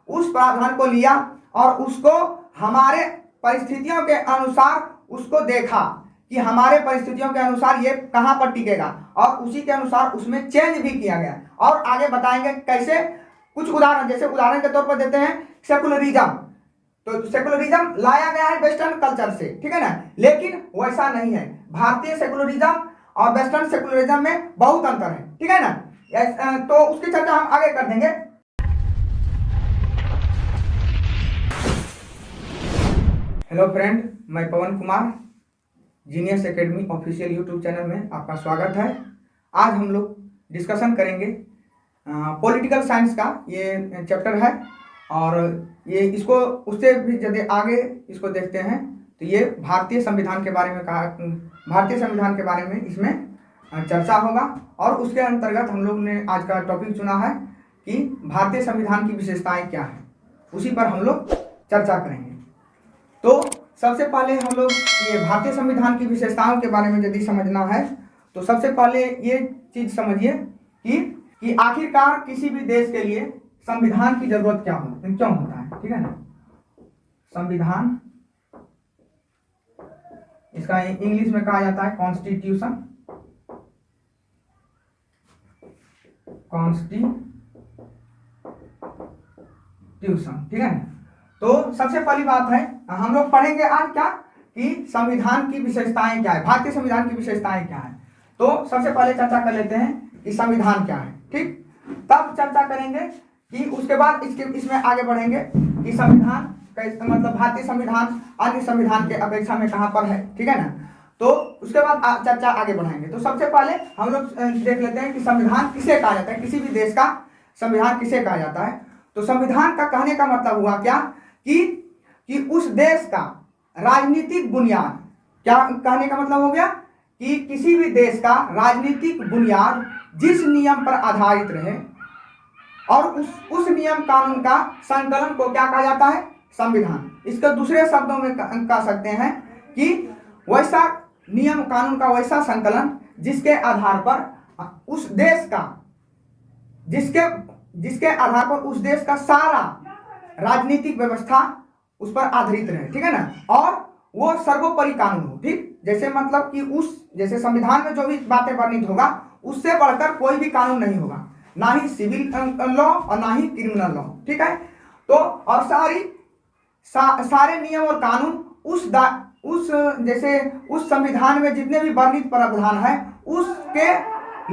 उस प्रावधान को लिया और उसको हमारे परिस्थितियों के अनुसार उसको देखा कि हमारे परिस्थितियों के अनुसार ये कहाँ पर टिकेगा, और उसी के अनुसार उसमें चेंज भी किया गया। और आगे बताएंगे कैसे। कुछ उदाहरण, जैसे उदाहरण के तौर पर देते हैं सेकुलरिज्म। तो सेकुलरिज्म लाया गया है वेस्टर्न कल्चर से, ठीक है ना, लेकिन वैसा नहीं है। भारतीय सेकुलरिज्म और वेस्टर्न सेकुलरिज्म में बहुत अंतर है, ठीक है ना। तो उसकी चर्चा हम आगे कर देंगे। हेलो फ्रेंड, मैं Pavan Kumar, genius academy official YouTube channel में आपका स्वागत है। आज हम लोग डिस्कशन करेंगे पॉलिटिकल साइंस का ये चैप्टर है, और ये इसको उससे भी यदि आगे इसको देखते हैं तो ये भारतीय संविधान के बारे में भारतीय संविधान के बारे में इसमें चर्चा होगा। और उसके अंतर्गत हम लोग ने आज का टॉपिक चुना है कि भारतीय संविधान की विशेषताएं क्या है, उसी पर हम लोग चर्चा करेंगे। तो सबसे पहले हम लोग ये भारतीय संविधान की विशेषताओं के बारे में यदि समझना है तो सबसे पहले ये चीज समझिए कि आखिरकार किसी भी देश के लिए संविधान की जरूरत क्यों होता है, ठीक है ना। संविधान, इसका इंग्लिश में कहा जाता है कॉन्स्टिट्यूशन, ठीक है ना। तो सबसे पहली बात है, हम लोग पढ़ेंगे आज क्या कि संविधान की विशेषताएं क्या है, भारतीय संविधान की विशेषताएं क्या है। तो सबसे पहले चर्चा कर लेते हैं कि संविधान क्या है, ठीक। तब चर्चा करेंगे कि उसके बाद इसमें आगे बढ़ेंगे कि संविधान मतलब भारतीय संविधान अन्य संविधान के अपेक्षा में कहां पर है, ठीक है ना। तो उसके बाद चर्चा आगे बढ़ाएंगे। तो सबसे पहले हम लोग देख लेते हैं कि संविधान किसे कहा जाता है, किसी भी देश का संविधान किसे कहा जाता है। तो संविधान का कहने का मतलब हुआ क्या कि उस देश का राजनीतिक बुनियाद, क्या कहने का मतलब हो गया कि किसी भी देश का राजनीतिक बुनियाद जिस नियम पर आधारित रहे और उस नियम कानून का संकलन को क्या कहा जाता है, संविधान। इसको दूसरे शब्दों में कह सकते हैं कि वैसा नियम कानून का वैसा संकलन जिसके आधार पर उस देश का जिसके आधार पर उस देश का सारा राजनीतिक व्यवस्था उस पर आधारित रहे, ठीक है ना। और वो सर्वोपरि कानून हो, ठीक। जैसे मतलब कि जैसे संविधान में जो भी बातें वर्णित होगा उससे बढ़कर कोई भी कानून नहीं होगा, ना ही सिविल लॉ और ना ही क्रिमिनल लॉ, ठीक है। तो और सारे नियम और कानून जैसे उस संविधान में जितने भी वर्णित प्रावधान है उसके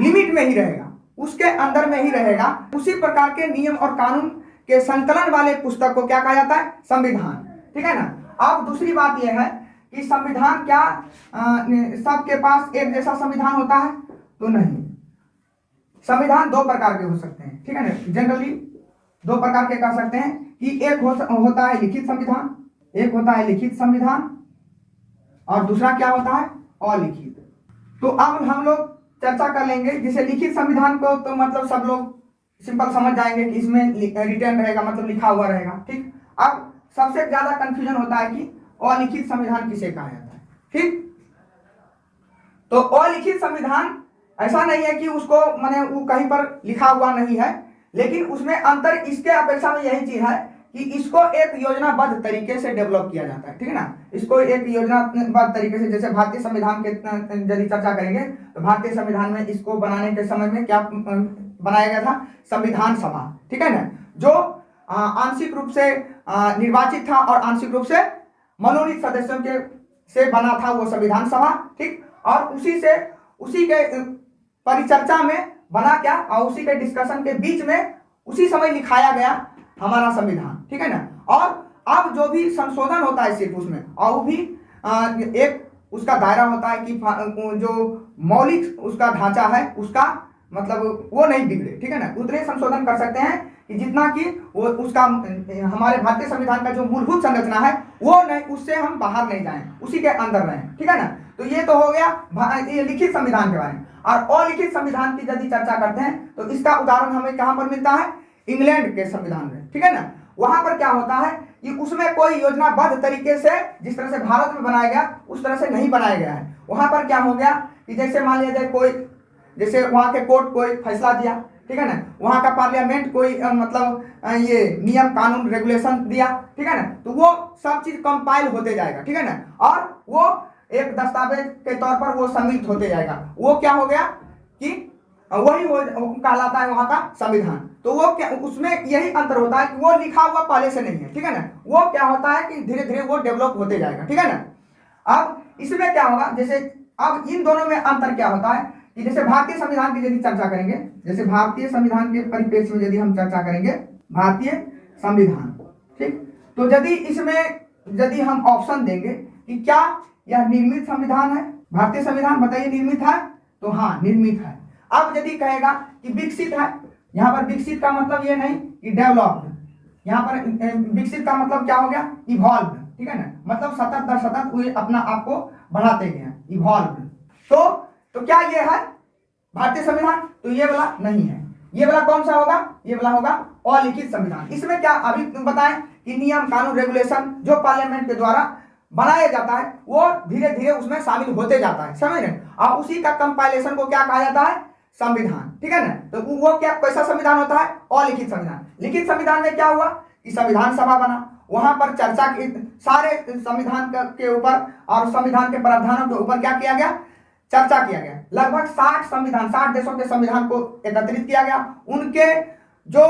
लिमिट में ही रहेगा, उसके अंदर में ही रहेगा। उसी प्रकार के नियम और कानून के संकलन वाले पुस्तक को क्या कहा जाता है, संविधान, ठीक है ना। अब दूसरी बात यह है कि संविधान क्या सबके पास एक जैसा संविधान होता है, तो नहीं। संविधान दो प्रकार के हो सकते हैं, ठीक है ना। जनरली दो प्रकार के कह सकते हैं कि एक होता है लिखित संविधान, एक होता है लिखित संविधान और दूसरा क्या होता है, अलिखित। तो अब हम लोग चर्चा कर लेंगे। जैसे लिखित संविधान को तो मतलब सब लोग सिंपल समझ जाएंगे कि इसमें रिटन रहेगा, मतलब लिखा हुआ रहेगा, ठीक। अब सबसे ज्यादा कंफ्यूजन होता है कि अलिखित संविधान किसे कहा जाता है, ठीक। तो अलिखित संविधान ऐसा नहीं है कि उसको माने वो कहीं पर लिखा हुआ नहीं है, लेकिन उसमें अंतर इसके अपेक्षा में यही चीज है कि इसको एक योजनाबद्ध तरीके से डेवलप किया जाता है, ठीक है ना। इसको एक योजनाबद्ध तरीके से, जैसे भारतीय संविधान के यदि चर्चा करेंगे तो भारतीय संविधान में इसको बनाने के समय में क्या बनाया गया था, संविधान सभा, ठीक है ना, जो आंशिक रूप से निर्वाचित था और आंशिक रूप से मनोनीत सदस्यों के से बना था वो संविधान सभा, ठीक। और उसी के परिचर्चा में बना क्या, और उसी के डिस्कशन के बीच में उसी समय लिखाया गया हमारा संविधान, ठीक है ना। और अब जो भी संशोधन होता है सिर्फ उसमें, और वो भी एक उसका दायरा होता है कि जो मौलिक उसका ढांचा है उसका मतलब वो नहीं बिगड़े, ठीक है ना। उतने संशोधन कर सकते हैं कि जितना कि वो उसका हमारे भारतीय संविधान का जो मूलभूत संरचना है वो नहीं, उससे हम बाहर नहीं जाएं, उसी के अंदर रहें, ठीक है ना। तो ये तो हो गया ये लिखित संविधान के बारे में। और अलिखित संविधान की यदि चर्चा करते हैं तो इसका उदाहरण हमें कहां पर मिलता है, इंग्लैंड के संविधान में, ठीक है ना। वहां पर क्या होता है कि उसमें कोई योजनाबद्ध तरीके से जिस तरह से भारत में बनाया गया उस तरह से नहीं बनाया गया है। वहां पर क्या हो गया कि जैसे मान लिया जाए जैसे वहां के कोर्ट कोई फैसला दिया, ठीक है ना, वहाँ का पार्लियामेंट कोई मतलब ये नियम कानून रेगुलेशन दिया, ठीक है ना, तो वो सब चीज कंपाइल होते जाएगा, ठीक है ना, और वो एक दस्तावेज के तौर पर वो सम्मिलित होते जाएगा। वो क्या हो गया कि वही वो कहलाता है वहाँ का संविधान। तो वो क्या, उसमें यही अंतर होता है कि वो लिखा हुआ पहले से नहीं है, ठीक है ना, वो क्या होता है कि धीरे धीरे वो डेवलप होते जाएगा, ठीक है ना। अब इसमें क्या होगा, जैसे अब इन दोनों में अंतर क्या होता है कि जैसे भारतीय संविधान की यदि चर्चा करेंगे, जैसे भारतीय संविधान के परिप्रेक्ष्य में यदि हम चर्चा करेंगे भारतीय संविधान, ठीक, तो यदि इसमें यदि हम ऑप्शन देंगे कि क्या यह निर्मित संविधान है, भारतीय संविधान बताइए निर्मित है, तो हाँ निर्मित है। अब यदि कहेगा कि विकसित है, यहाँ पर विकसित का मतलब ये नहीं कि डेवलप्ड, यहाँ पर विकसित का मतलब क्या हो गया, इवॉल्व, ठीक है ना, मतलब सतत दर सतत वे अपना आप को बढ़ाते गए, इवॉल्व। तो क्या ये है भारतीय संविधान, तो ये वाला नहीं है। ये वाला कौन सा होगा, ये वाला होगा अलिखित संविधान। इसमें क्या अभी बताएं कि नियम कानून रेगुलेशन जो पार्लियामेंट के द्वारा बनाया जाता है वो धीरे धीरे उसमें शामिल होते जाता है, समझ रहे, और उसी का कंपाइलेशन को क्या कहा जाता है, संविधान, ठीक है ना। तो वो क्या कैसा संविधान होता है, अलिखित संविधान। लिखित संविधान में क्या हुआ कि संविधान सभा बना, वहां पर चर्चा की सारे संविधान के ऊपर और संविधान के प्रावधानों के ऊपर क्या किया गया, चर्चा किया गया। लगभग 60 देशों के संविधान को एकत्रित किया गया, उनके जो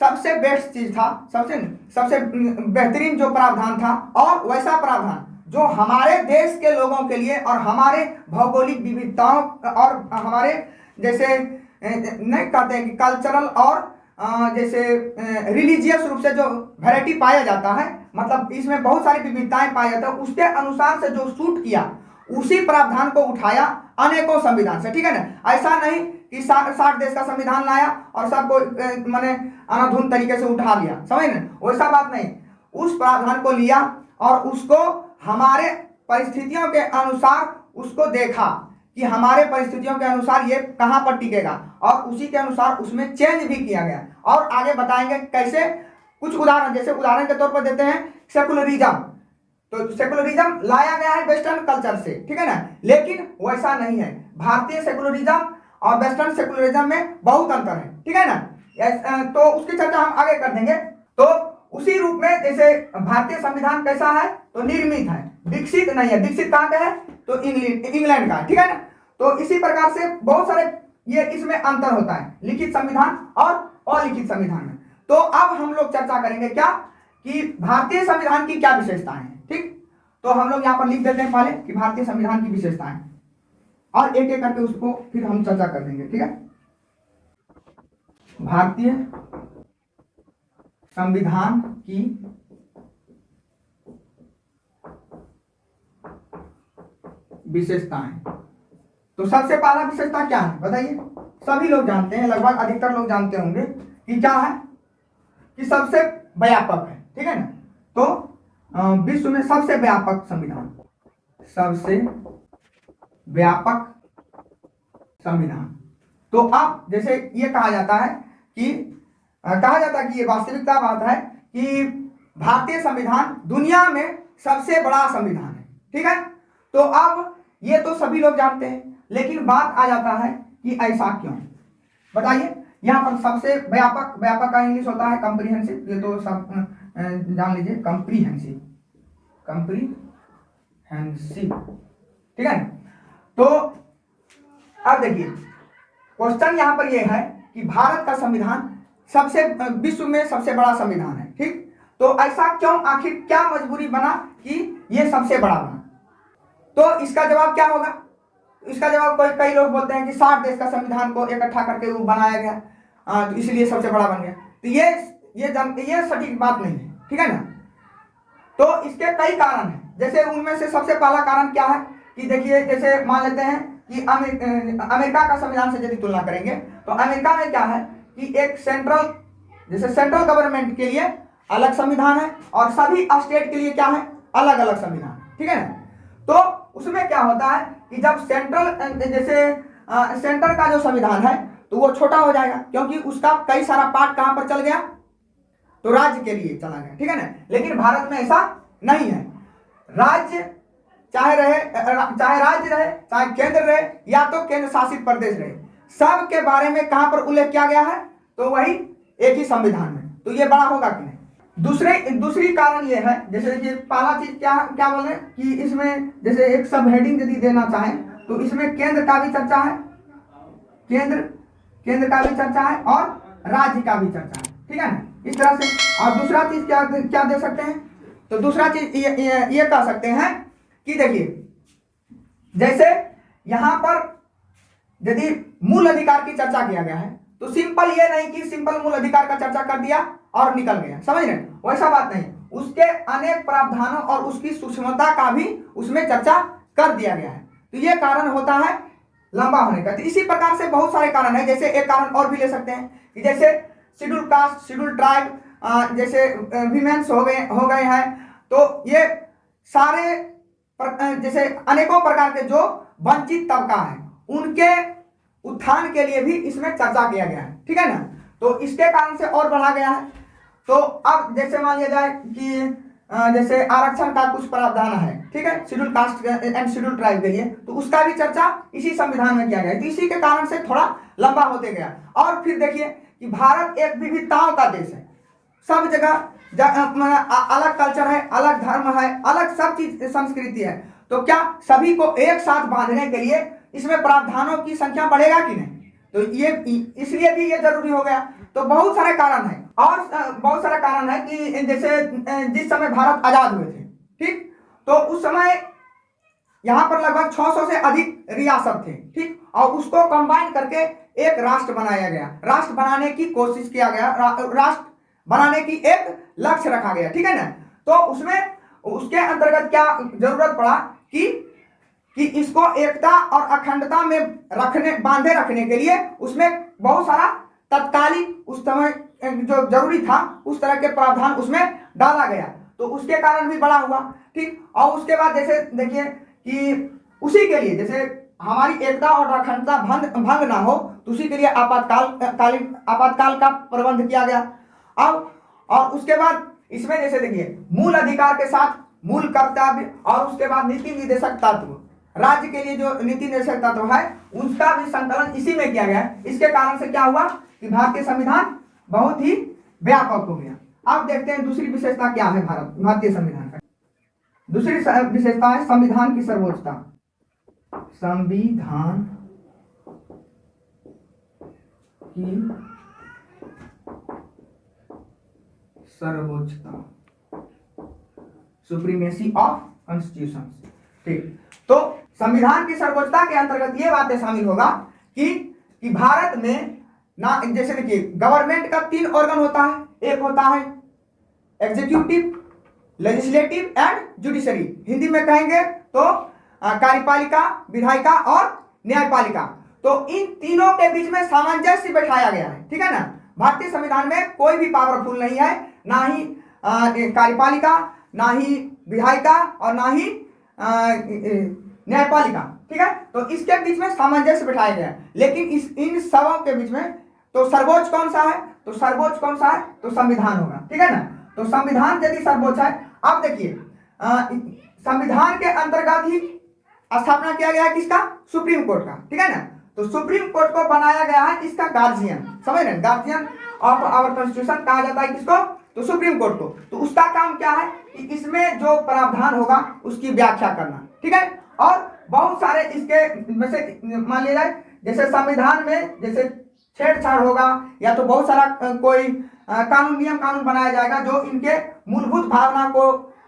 सबसे बेस्ट चीज था, सबसे बेहतरीन जो प्रावधान था, और वैसा प्रावधान जो हमारे देश के लोगों के लिए और हमारे भौगोलिक विविधताओं और हमारे जैसे नहीं कहते हैं कि कल्चरल और जैसे रिलीजियस रूप से जो वैरायटी पाया जाता है, मतलब इसमें बहुत सारी विविधताएं पाई जाती है, उसके अनुसार से जो सूट किया उसी प्रावधान को उठाया अनेकों संविधान से, ठीक है ना। ऐसा नहीं कि 60 देश का संविधान लाया और सबको माने अनाधुन तरीके से उठा लिया, समझ ना, वैसा बात नहीं। उस प्रावधान को लिया और उसको हमारे परिस्थितियों के अनुसार उसको देखा कि हमारे परिस्थितियों के अनुसार ये कहाँ पर टिकेगा, और उसी के अनुसार उसमें चेंज भी किया गया। और आगे बताएंगे कैसे, कुछ उदाहरण, जैसे उदाहरण के तौर पर देते हैं सेकुलरिज्म। तो सेकुलरिज्म लाया गया है वेस्टर्न कल्चर से, ठीक है ना, लेकिन वैसा नहीं है। भारतीय सेकुलरिज्म और वेस्टर्न सेकुलरिज्म में बहुत अंतर है, ठीक है ना। तो उसकी चर्चा हम आगे कर देंगे। तो उसी रूप में जैसे भारतीय संविधान कैसा है, तो निर्मित है, विकसित नहीं है। विकसित कहाँ का है, तो इंग्लैंड का, ठीक है ना। तो इसी प्रकार से बहुत सारे ये इसमें अंतर होता है लिखित संविधान और अलिखित संविधान में। तो अब हम लोग चर्चा करेंगे क्या कि भारतीय संविधान की क्या विशेषताएं हैं, ठीक। तो हम लोग यहाँ पर लिख देते हैं पहले कि भारतीय संविधान की विशेषताएं, और एक एक करके उसको फिर हम चर्चा कर देंगे, ठीक है। भारतीय संविधान की विशेषताएं, तो सबसे पहला विशेषता क्या है बताइए, सभी लोग जानते हैं, लगभग अधिकतर लोग जानते होंगे कि क्या है, कि सबसे व्यापक है, ठीक है ना। तो विश्व में सबसे व्यापक संविधान, सबसे व्यापक संविधान। तो अब जैसे ये कहा जाता है कि ये वास्तविकता बात है कि भारतीय संविधान दुनिया में सबसे बड़ा संविधान है, ठीक है। तो अब ये तो सभी लोग जानते हैं, लेकिन बात आ जाता है कि ऐसा क्यों, बताइए। यहाँ पर सबसे व्यापक, व्यापक का इंग्लिश होता है कॉम्प्रिहेंसिव, ये तो सब जान लीजिए, कॉम्प्रिहेंसिव, ठीक है। तो अब देखिए क्वेश्चन यहाँ पर यह है कि भारत का संविधान सबसे विश्व में सबसे बड़ा संविधान है, ठीक। तो ऐसा क्यों, आखिर क्या मजबूरी बना कि ये सबसे बड़ा बना, तो इसका जवाब क्या होगा। इसका जवाब कई लोग बोलते हैं कि 60 देश का संविधान को इकट्ठा करके वो बनाया गया, तो इसलिए सबसे बड़ा बन गया। तो ये सटीक बात नहीं है, ठीक है ना। तो इसके कई कारण हैं, जैसे उनमें से सबसे पहला कारण क्या है कि देखिए, जैसे मान लेते हैं कि अमेरिका का संविधान से यदि तुलना करेंगे तो अमेरिका में क्या है कि एक सेंट्रल गवर्नमेंट के लिए अलग संविधान है और सभी स्टेट के लिए क्या है, अलग अलग संविधान, ठीक है ना। तो उसमें क्या होता है कि जब सेंटर का जो संविधान है तो वो छोटा हो जाएगा, क्योंकि उसका कई सारा पार्ट कहां पर चल गया, तो राज्य के लिए चला गया, ठीक है ना। लेकिन भारत में ऐसा नहीं है, राज्य चाहे राज्य रहे, चाहे केंद्र रहे, या तो केंद्र शासित प्रदेश रहे, सब के बारे में कहां पर उल्लेख किया गया है? तो वही एक ही संविधान में। तो ये बड़ा होगा कि नहीं? दूसरी कारण ये है, जैसे कि पहला चीज क्या क्या बोले कि इसमें जैसे एक सब हेडिंग यदि देना चाहें तो इसमें केंद्र का भी चर्चा है, केंद्र का भी चर्चा है और राज्य का भी चर्चा है, ठीक है ना, इस तरह से। और दूसरा चीज क्या क्या दे सकते हैं? तो दूसरा चीज ये कह सकते हैं कि देखिए जैसे यहां पर यदि मूल अधिकार की चर्चा किया गया है तो सिंपल ये नहीं कि सिंपल मूल अधिकार का चर्चा कर दिया और निकल गया, समझ रहे? वैसा बात नहीं, उसके अनेक प्रावधानों और उसकी सूक्ष्मता का भी उसमें चर्चा कर दिया गया है। तो ये कारण होता है लंबा होने का। तो इसी प्रकार से बहुत सारे कारण है, जैसे एक कारण और भी ले सकते हैं कि जैसे शेड्यूल कास्ट, शेड्यूल ट्राइब, जैसे विमेंस हो गए हैं, तो ये सारे जैसे अनेकों प्रकार के जो वंचित तबका है उनके उत्थान के लिए भी इसमें चर्चा किया गया है, ठीक है ना। तो इसके कारण से और बढ़ा गया है। तो अब जैसे मान लिया जाए कि जैसे आरक्षण का कुछ प्रावधान है, ठीक है, schedule caste and schedule tribe के लिए, तो उसका भी चर्चा इसी संविधान में किया गया। तो इसी के कारण से थोड़ा लंबा होते गया। और फिर देखिए कि भारत एक विविधताओं का देश है, सब जगह अलग कल्चर है, अलग धर्म है, अलग सब चीज संस्कृति है। तो क्या सभी को एक साथ बांधने के लिए इसमें प्रावधानों की संख्या बढ़ेगा कि नहीं? तो ये इसलिए भी ये जरूरी हो गया। तो बहुत सारे कारण है और बहुत सारा कारण है कि जैसे जिस समय भारत आजाद हुए थे, ठीक, तो उस समय यहाँ पर लगभग 600 से अधिक रियासत थे, ठीक, और उसको कंबाइन करके एक राष्ट्र बनाया गया, राष्ट्र बनाने की कोशिश किया गया, राष्ट्र बनाने की एक लक्ष्य रखा गया, ठीक है ना। तो उसमें उसके अंतर्गत क्या जरूरत पड़ा कि इसको एकता और अखंडता में बांधे रखने के लिए उसमें बहुत सारा तत्कालिक उस समय जो जरूरी था उस तरह के प्रावधान उसमें डाला गया। तो उसके कारण भी बड़ा हुआ, ठीक। और उसके बाद जैसे देखिए कि उसी के लिए जैसे हमारी एकता और अखंडता भंग ना हो तो उसी के लिए आपातकाल का प्रबंध किया गया। अब और उसके बाद इसमें जैसे देखिए मूल अधिकार के साथ मूल कर्तव्य और उसके बाद नीति निर्देशक तत्व, राज्य के लिए जो नीति निर्देशक तत्व है उसका भी संकलन इसी में किया गया है। इसके कारण से क्या हुआ कि भारतीय संविधान बहुत ही व्यापक हो गया। अब देखते हैं दूसरी विशेषता क्या है भारतीय संविधान का। दूसरी विशेषता है संविधान की सर्वोच्चता। संविधान की सर्वोच्चता, सुप्रीमेसी ऑफ कॉन्स्टिट्यूशन, ठीक। तो संविधान की सर्वोच्चता के अंतर्गत ये बातें शामिल होगा कि भारत में ना जैसे देखिए गवर्नमेंट का 3 ऑर्गन होता है, एक होता है executive, legislative and judiciary, Hindi में कहेंगे तो कार्यपालिका, विधायिका और न्यायपालिका। तो इन तीनों के बीच में सामंजस्य बैठाया गया है, ठीक है ना। भारतीय संविधान में कोई भी पावरफुल नहीं है, ना ही कार्यपालिका, ना ही विधायिका और ना ही न्यायपालिका, ठीक है। तो इसके बीच में सामंजस्य बैठाया गया है। लेकिन इन सबों के बीच में तो सर्वोच्च कौन सा है? तो सर्वोच्च कौन सा है? तो संविधान होगा, ठीक है ना। तो संविधान यदि सर्वोच्च है, अब देखिए संविधान के अंतर्गत ही स्थापना किया गया है किसका? सुप्रीम कोर्ट का, ठीक है ना। तो सुप्रीम कोर्ट को बनाया गया है इसका गार्जियन, समझ रहे हैं, गार्जियन ऑफ आवर कॉन्स्टिट्यूशन कहा जाता है किसको? तो सुप्रीम कोर्ट को। तो उसका काम क्या है कि इसमें जो प्रावधान होगा उसकी व्याख्या करना, ठीक है। और बहुत सारे इसके वैसे मान लिया जाए जैसे संविधान में जैसे छेड़छाड़ होगा या तो बहुत सारा कोई कानून बनाया जाएगा जो इनके मूलभूत भावना को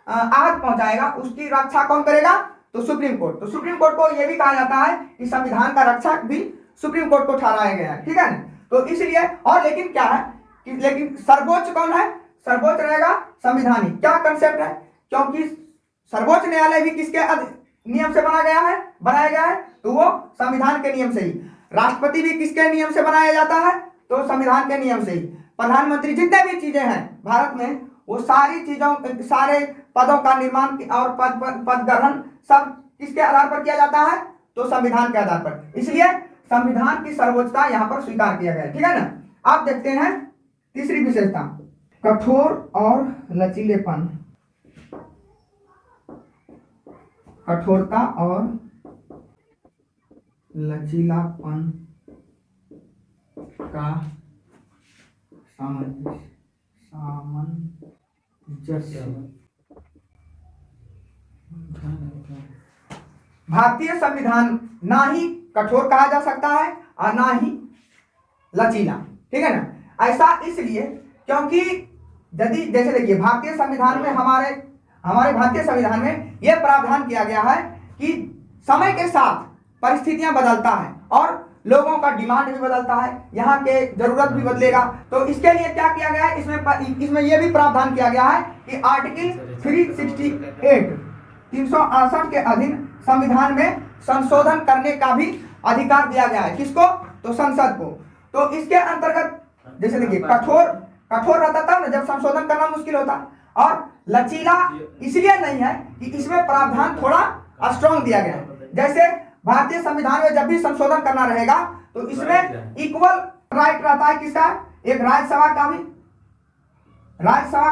आहत पहुंचाएगा, उसकी रक्षा कौन करेगा? तो सुप्रीम कोर्ट। तो सुप्रीम कोर्ट को यह भी कहा जाता है कि संविधान का रक्षक भी सुप्रीम कोर्ट को ठहराया गया है, ठीक है ना। तो इसलिए और लेकिन क्या है कि लेकिन सर्वोच्च कौन है? सर्वोच्च रहेगा संविधानिक। क्या कंसेप्ट है? क्योंकि सर्वोच्च न्यायालय भी किसके नियम से बनाया गया है तो वो संविधान के नियम से ही। राष्ट्रपति भी किसके नियम से बनाया जाता है? तो संविधान के नियम से ही। प्रधानमंत्री, जितने भी चीजें हैं भारत में वो सारी चीजों सारे पदों का निर्माण और पद ग्रहण सब किसके आधार पर किया जाता है? तो संविधान के आधार पर। इसलिए संविधान की सर्वोच्चता यहाँ पर स्वीकार किया गया है, ठीक है ना। आप देखते हैं तीसरी विशेषता, कठोर और लचीलेपन। कठोरता और लचीलापन का सामंजस्य। भारतीय संविधान ना ही कठोर कहा जा सकता है और ना ही लचीला, ठीक है ना। ऐसा इसलिए क्योंकि यदि जैसे देखिए भारतीय संविधान में हमारे भारतीय संविधान में यह प्रावधान किया गया है कि समय के साथ परिस्थितियां बदलता है और लोगों का डिमांड भी बदलता है, यहाँ के जरूरत भी बदलेगा। तो इसके लिए क्या किया गया है, इसमें यह भी प्रावधान किया गया है कि आर्टिकल 368 के अधीन संविधान में संशोधन करने का भी अधिकार दिया गया है। किसको? तो संसद को। तो इसके अंतर्गत जैसे देखिए कठोर रहता था ना, जब संशोधन करना मुश्किल होता, और लचीला इसलिए नहीं है कि इसमें प्रावधान थोड़ा स्ट्रॉन्ग दिया गया है। जैसे भारतीय संविधान में जब भी संशोधन करना रहेगा तो इसमें इक्वल राइट रहता है किसका? एक राज्यसभा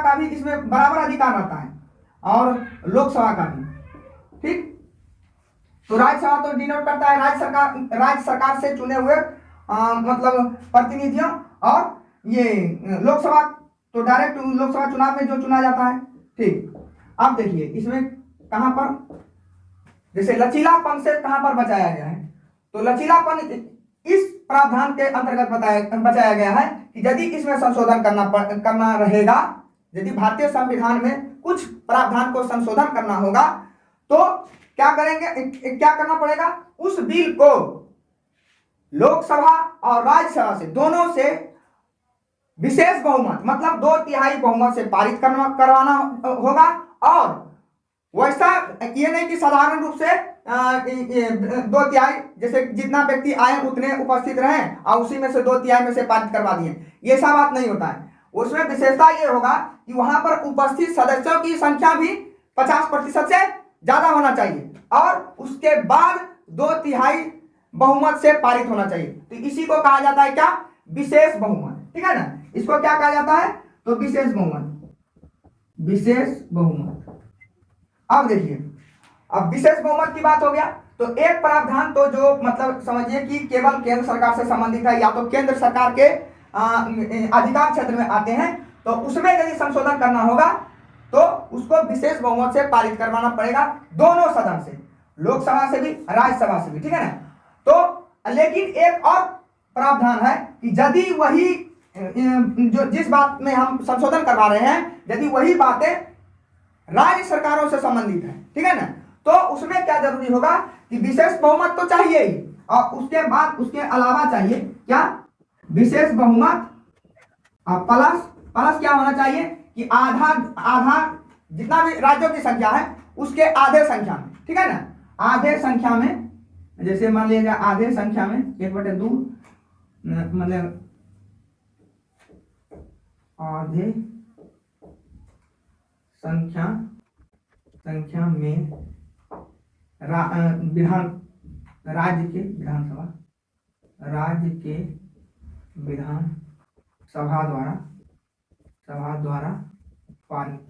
का भी इसमें बराबर अधिकार रहता है और लोकसभा का भी, ठीक। तो राज्यसभा तो डिनोट करता है राज्य सरकार से चुने हुए मतलब प्रतिनिधियों, और ये लोकसभा तो डायरेक्ट लोकसभा चुनाव में जो चुना जाता है, ठीक। अब देखिए इसमें कहां पर जैसे लचीलापन से कहां पर बचाया गया है, तो लचीलापन इस प्रावधान के अंतर्गत बचाया गया है कि यदि इसमें संशोधन करना रहेगा, यदि भारतीय संविधान में कुछ प्रावधान को संशोधन करना होगा तो क्या करना पड़ेगा, उस बिल को लोकसभा और राज्यसभा से दोनों से विशेष बहुमत मतलब 2/3 बहुमत से पारित करवाना होगा। और वैसा ये नहीं कि साधारण रूप से 2/3 जैसे जितना व्यक्ति आए उतने उपस्थित रहें और उसी में से 2/3 में से पारित करवा दिए, ये सब बात नहीं होता है। उसमें विशेषता ये होगा कि वहां पर उपस्थित सदस्यों की संख्या भी 50% से ज्यादा होना चाहिए और उसके बाद 2/3 बहुमत से पारित होना चाहिए। तो इसी को कहा जाता है क्या? विशेष बहुमत, ठीक है ना। इसको क्या कहा जाता है? तो विशेष बहुमत। अब देखिए, अब विशेष बहुमत की बात हो गया तो एक प्रावधान तो जो मतलब समझिए कि केवल केंद्र सरकार से संबंधित है या तो केंद्र सरकार के अधिकार क्षेत्र में आते हैं, तो उसमें यदि संशोधन करना होगा तो उसको विशेष बहुमत से पारित करवाना पड़ेगा दोनों सदन से, लोकसभा से भी राज्यसभा से भी, ठीक है ना। तो लेकिन एक और प्रावधान है कि यदि वही जो जिस बात में हम संशोधन करवा रहे हैं यदि वही बातें राज्य सरकारों से संबंधित है, ठीक है ना, तो उसमें क्या जरूरी होगा कि विशेष बहुमत तो चाहिए ही और उसके बाद उसके अलावा चाहिए क्या? विशेष बहुमत प्लस क्या होना चाहिए कि आधा जितना भी राज्यों की संख्या है उसके आधे संख्या में, ठीक है ना। आधे संख्या में जैसे मान लीजिए आधे संख्या में 1/2 मतलब आधे संख्या में राज्य के विधानसभा द्वारा पारित,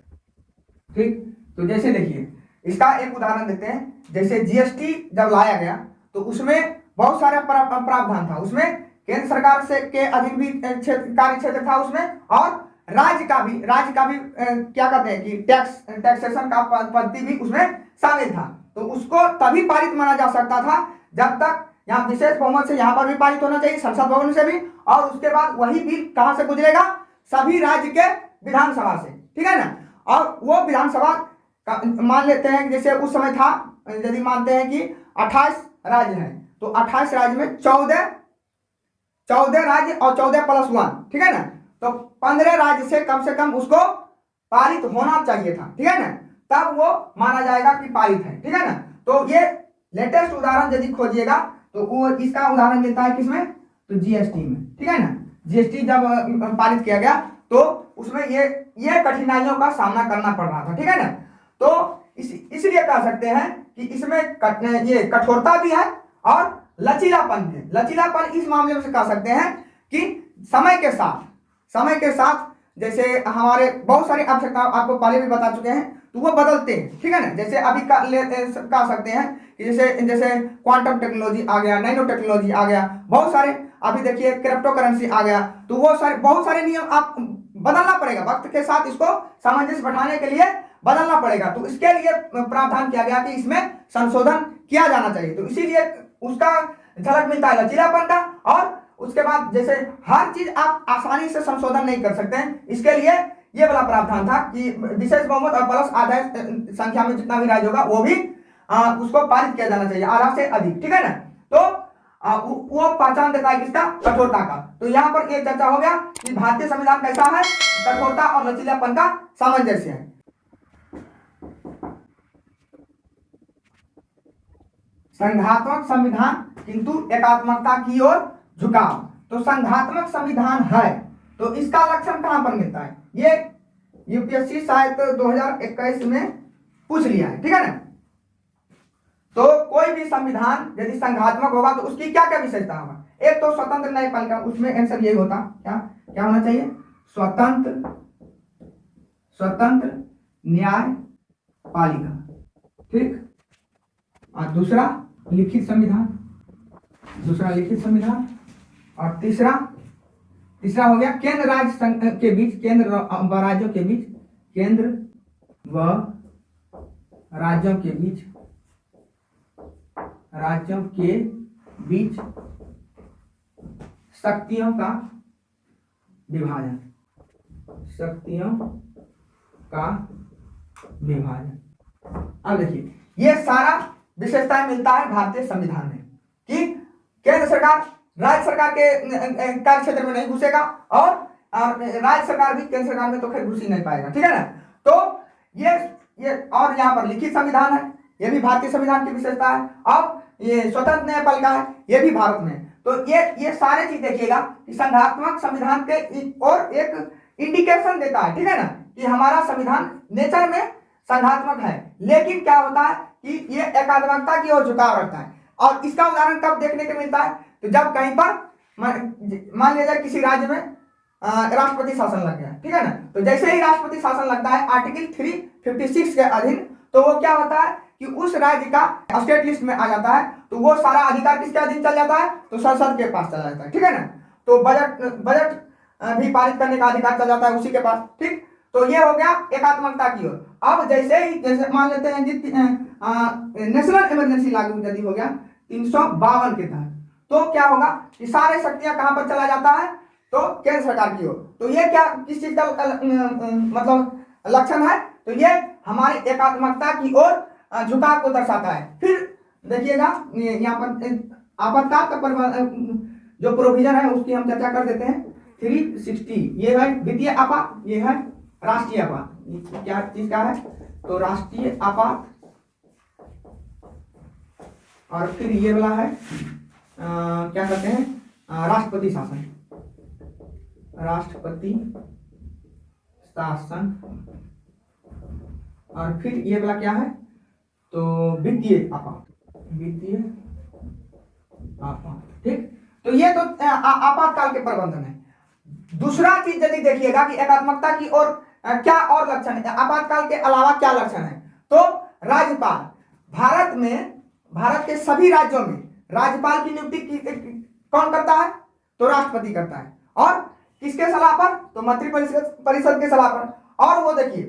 ठीक। तो जैसे देखिए इसका एक उदाहरण देते हैं। जैसे जीएसटी जब लाया गया तो उसमें बहुत सारे प्रावधान था, उसमें केंद्र सरकार से के अधीन भी कार्य क्षेत्र था उसमें, और राज्य का भी क्या कहते हैं कि टैक्सेशन का पद्धति भी उसमें शामिल था। तो उसको तभी पारित माना जा सकता था जब तक यहाँ विशेष बहुमत से यहाँ पर भी पारित होना चाहिए, संसद भवन से भी, और उसके बाद वही बिल कहाँ से गुजरेगा? सभी राज्य के विधानसभा से, ठीक है ना। और वो विधानसभा मान लेते हैं जैसे उस समय था, यदि मानते हैं कि 28 राज्य हैं तो 28 राज्य में 14 राज्य और 14+1, ठीक है ना। तो 15 राज्य से कम उसको पारित होना चाहिए था, ठीक है ना, तब वो माना जाएगा कि पारित है, ठीक है ना। तो ये लेटेस्ट उदाहरण यदि खोजिएगा तो वो इसका उदाहरण मिलता है किसमें? तो जीएसटी में, ठीक है ना। जीएसटी जब पारित किया गया तो उसमें ये कठिनाइयों का सामना करना पड़ रहा था, ठीक है ना। तो इसलिए कह सकते हैं कि इसमें ये कठोरता भी है और लचीलापन भी है। लचीलापन इस मामले में से कह सकते हैं कि समय के साथ जैसे हमारे बहुत सारी आवश्यकता आपको पहले भी बता चुके हैं तो वो बदलते हैं, ठीक है ना। जैसे अभी कह सकते हैं कि जैसे क्वांटम टेक्नोलॉजी आ गया, नैनो टेक्नोलॉजी आ गया, बहुत सारे अभी देखिए क्रिप्टो करेंसी आ गया, तो वो सारे बहुत सारे नियम आप बदलना पड़ेगा वक्त के साथ, इसको सामंजस्य बैठाने के लिए बदलना पड़ेगा। तो इसके लिए प्रावधान किया गया कि इसमें संशोधन किया जाना चाहिए। तो इसीलिए उसका झलक मिलता है लचीलापन का। और उसके बाद जैसे हर चीज आप आसानी से संशोधन नहीं कर सकते हैं, इसके लिए ये वाला प्रावधान था कि विशेष बहुमत और प्लस आधा संख्या में जितना भी राज्य होगा वो भी उसको पारित किया जाना चाहिए, आधा से अधिक, ठीक है ना। तो वो पहचान देता है किसका, कठोरता का। तो यहाँ पर एक चर्चा हो गया कि भारतीय संविधान कैसा है, कठोरता और लचीलापन का सामंजस्य है। संघात्मक संविधान किंतु एकात्मकता की ओर झुकाव। तो संघात्मक संविधान है तो इसका लक्षण कहां पर मिलता है, ये यूपीएससी शायद 2021 में पूछ लिया है, ठीक है ना। तो कोई भी संविधान यदि संघात्मक होगा तो उसकी क्या क्या विशेषता होगा, एक तो स्वतंत्र न्यायपालिका, उसमें आंसर यही होता क्या क्या होना चाहिए, स्वतंत्र न्यायपालिका, ठीक। और दूसरा लिखित संविधान, और तीसरा हो गया केंद्र राज्य के बीच, केंद्र व राज्यों के बीच शक्तियों का विभाजन, अब देखिए ये सारा विशेषताएं मिलता है भारतीय संविधान में कि केंद्र सरकार राज्य सरकार के कार्य क्षेत्र में नहीं घुसेगा, और राज्य सरकार भी केंद्र सरकार में तो खैर घुस ही नहीं पाएगा, ठीक है ना। तो ये और यहाँ पर लिखित संविधान है, ये भी भारतीय संविधान की विशेषता है। अब ये स्वतंत्र न्यायपालिका है, ये भी भारत में। तो ये सारे चीज देखिएगा कि संघात्मक संविधान के और एक इंडिकेशन देता है, ठीक है ना, कि हमारा संविधान नेचर में संघात्मक है, लेकिन क्या होता है कि ये एकात्मकता की ओर झुकाव रखता है। और इसका उदाहरण कब देखने को मिलता है, तो जब कहीं पर मान लीजिए किसी राज्य में राष्ट्रपति शासन लग गया, ठीक है ना। तो जैसे ही राष्ट्रपति शासन लगता है आर्टिकल 356 के अधीन, तो वो क्या होता है कि उस राज्य का स्टेट लिस्ट में आ जाता है, तो वो सारा अधिकार किसके अधीन चल जाता है, तो संसद के पास चला जाता है, ठीक है ना। तो बजट भी पारित करने का अधिकार चल जाता है उसी के पास, ठीक। तो ये हो गया एकात्मकता की ओर। अब जैसे मान लेते हैं कि नेशनल इमरजेंसी लागू यदि हो गया 352 के तहत, तो क्या होगा कि सारे शक्तियां कहां पर चला जाता है, तो केंद्र सरकार की ओर। तो ये क्या किस चीज का मतलब लक्षण है, तो ये हमारी एकात्मकता की ओर झुकाव को दर्शाता है। फिर देखिएगा यहाँ पर आपातकाल का जो प्रोविजन है उसकी हम चर्चा कर देते हैं। 360 ये है वित्तीय आपात, ये है राष्ट्रीय आपात। क्या चीज का है, तो राष्ट्रीय आपात, और फिर ये वाला है क्या कहते हैं, राष्ट्रपति शासन, और फिर ये वाला क्या है, तो वित्तीय आपात, ठीक। तो ये तो आपातकाल के प्रबंधन है। दूसरा चीज यदि देखिएगा कि एकात्मकता की ओर क्या और लक्षण है, आपातकाल के अलावा क्या लक्षण है, तो राज्यपाल, भारत के सभी राज्यों में राज्यपाल की नियुक्ति कौन करता है, तो राष्ट्रपति करता है, और किसके सलाह पर, तो मंत्रिपरिषद के सलाह पर। और वो देखिए